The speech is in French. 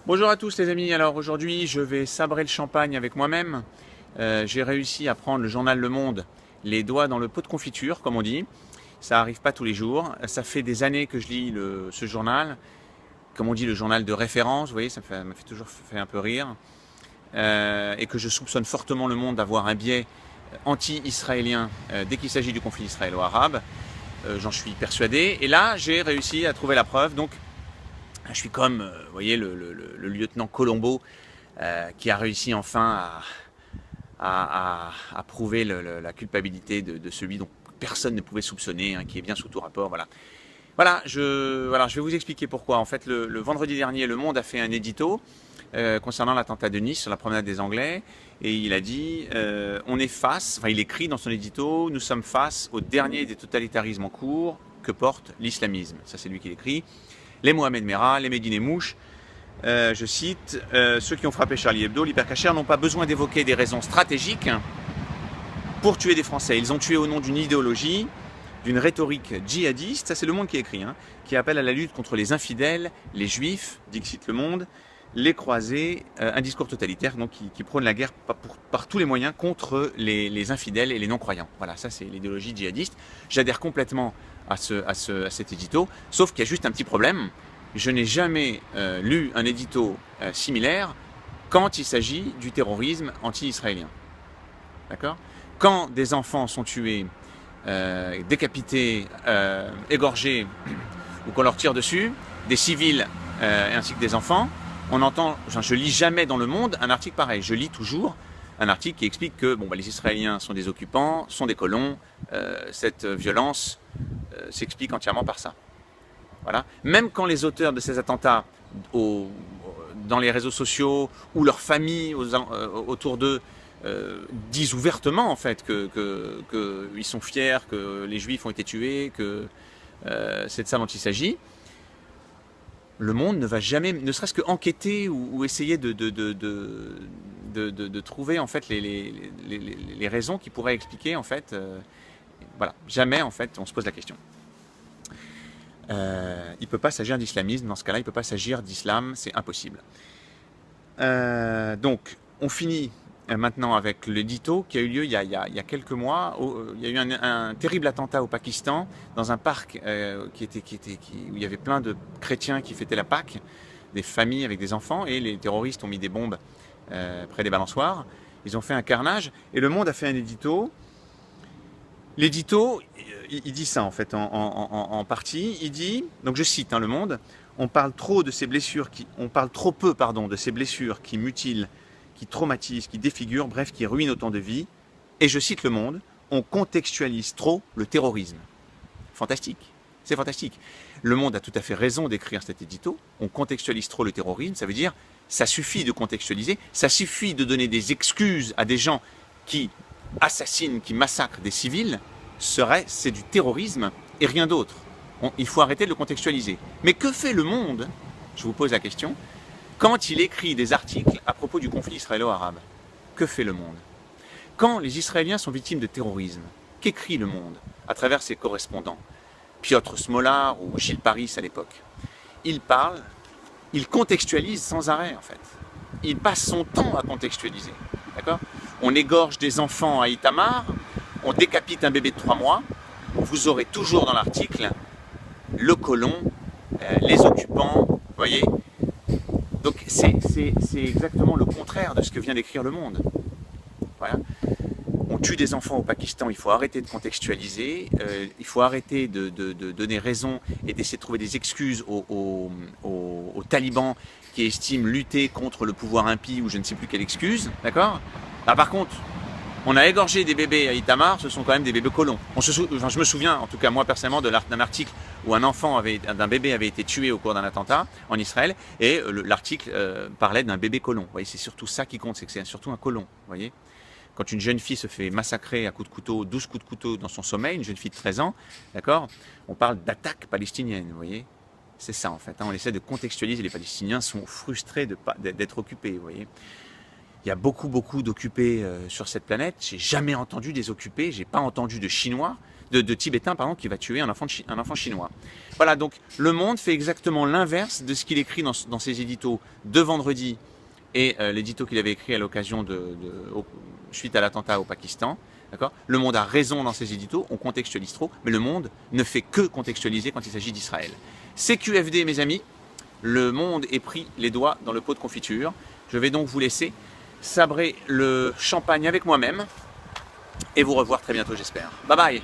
Bonjour à tous les amis, alors aujourd'hui je vais sabrer le champagne avec moi-même. J'ai réussi à prendre le journal Le Monde les doigts dans le pot de confiture comme on dit. Ça arrive pas tous les jours. Ça fait des années que je lis ce journal, comme on dit le journal de référence, vous voyez, m'a fait toujours fait un peu rire. Et que je soupçonne fortement Le Monde d'avoir un biais anti-israélien dès qu'il s'agit du conflit israélo-arabe. J'en suis persuadé. Et là j'ai réussi à trouver la preuve. Donc je suis comme, vous voyez, le lieutenant Colombo qui a réussi enfin à prouver la culpabilité de celui dont personne ne pouvait soupçonner, hein, qui est bien sous tout rapport. Voilà. Voilà, je vais vous expliquer pourquoi. En fait, le vendredi dernier, Le Monde a fait un édito concernant l'attentat de Nice sur la promenade des Anglais. Et il a dit, on est face, enfin il écrit dans son édito, nous sommes face au dernier des totalitarismes en cours que porte l'islamisme. Ça c'est lui qui l'écrit. Les Mohamed Merah, les Médine Mouche, je cite, ceux qui ont frappé Charlie Hebdo, l'hypercacher, n'ont pas besoin d'évoquer des raisons stratégiques pour tuer des Français. Ils ont tué au nom d'une idéologie, d'une rhétorique djihadiste, ça c'est Le Monde qui écrit, hein, qui appelle à la lutte contre les infidèles, les juifs, dixit Le Monde, les croisés, un discours totalitaire donc, qui prône la guerre par tous les moyens contre les infidèles et les non-croyants. Voilà, ça c'est l'idéologie djihadiste. J'adhère complètement à cet édito, sauf qu'il y a juste un petit problème. Je n'ai jamais lu un édito similaire quand il s'agit du terrorisme anti-israélien. D'accord ? Quand des enfants sont tués, décapités, égorgés, ou qu'on leur tire dessus, des civils ainsi que des enfants, on entend, je lis jamais dans Le Monde un article pareil. Je lis toujours un article qui explique que les Israéliens sont des occupants, sont des colons. Cette violence s'explique entièrement par ça. Voilà. Même quand les auteurs de ces attentats dans les réseaux sociaux ou leurs familles autour d'eux disent ouvertement en fait qu'ils sont fiers que les Juifs ont été tués, que c'est de ça dont il s'agit. Le Monde ne va jamais, ne serait-ce que enquêter ou essayer de trouver en fait les raisons qui pourraient expliquer en fait, voilà, jamais en fait on se pose la question. Il ne peut pas s'agir d'islamisme dans ce cas-là, il ne peut pas s'agir d'islam, c'est impossible. Donc on finit maintenant avec l'édito qui a eu lieu il y a quelques mois. Il y a eu un terrible attentat au Pakistan dans un parc où il y avait plein de chrétiens qui fêtaient la Pâque, des familles avec des enfants, et les terroristes ont mis des bombes près des balançoires. Ils ont fait un carnage et Le Monde a fait un édito. L'édito, il dit ça en fait en partie. Il dit, donc je cite Le Monde, on parle trop de ces blessures on parle trop peu de ces blessures qui mutilent, qui traumatisent, qui défigurent, bref, qui ruinent autant de vies. Et je cite Le Monde, on contextualise trop le terrorisme. Fantastique, c'est fantastique. Le Monde a tout à fait raison d'écrire cet édito. On contextualise trop le terrorisme, ça veut dire, ça suffit de contextualiser, ça suffit de donner des excuses à des gens qui assassinent, qui massacrent des civils, c'est du terrorisme et rien d'autre. Il faut arrêter de le contextualiser. Mais que fait Le Monde, je vous pose la question, quand il écrit des articles à propos du conflit israélo-arabe? Que fait Le Monde? Quand les Israéliens sont victimes de terrorisme, qu'écrit Le Monde à travers ses correspondants? Piotr Smolar ou Gilles Paris à l'époque. Il parle, il contextualise sans arrêt en fait. Il passe son temps à contextualiser. D'accord? On égorge des enfants à Itamar, on décapite un bébé de 3 mois, vous aurez toujours dans l'article le colon, les occupants, vous voyez. Donc c'est exactement le contraire de ce que vient d'écrire Le Monde. Voilà. On tue des enfants au Pakistan, il faut arrêter de contextualiser, il faut arrêter de donner raison et d'essayer de trouver des excuses aux talibans qui estiment lutter contre le pouvoir impie ou je ne sais plus quelle excuse, d'accord? Là par contre, on a égorgé des bébés à Itamar, ce sont quand même des bébés colons. Je me souviens, en tout cas moi personnellement, d'un article où d'un bébé avait été tué au cours d'un attentat en Israël, et l'article parlait d'un bébé colon. Vous voyez, c'est surtout ça qui compte, c'est que c'est surtout un colon. Vous voyez, quand une jeune fille se fait massacrer à coups de couteau, 12 coups de couteau dans son sommeil, une jeune fille de 13 ans, d'accord, on parle d'attaque palestinienne, vous voyez. C'est ça en fait, hein, on essaie de contextualiser, les Palestiniens sont frustrés d'être occupés, vous voyez. Il y a beaucoup d'occupés sur cette planète. J'ai jamais entendu des occupés, j'ai pas entendu de Chinois de Tibétain pardon, qui va tuer un enfant chinois. Voilà, donc le Monde fait exactement l'inverse de ce qu'il écrit dans ses éditos de vendredi et l'édito qu'il avait écrit à l'occasion suite à l'attentat au Pakistan. Le Monde a raison dans ses éditos, on contextualise trop, mais le Monde ne fait que contextualiser quand il s'agit d'Israël. CQFD mes amis, le Monde est pris les doigts dans le pot de confiture. Je vais donc vous laisser sabrer le champagne avec moi-même et vous revoir très bientôt j'espère. Bye bye.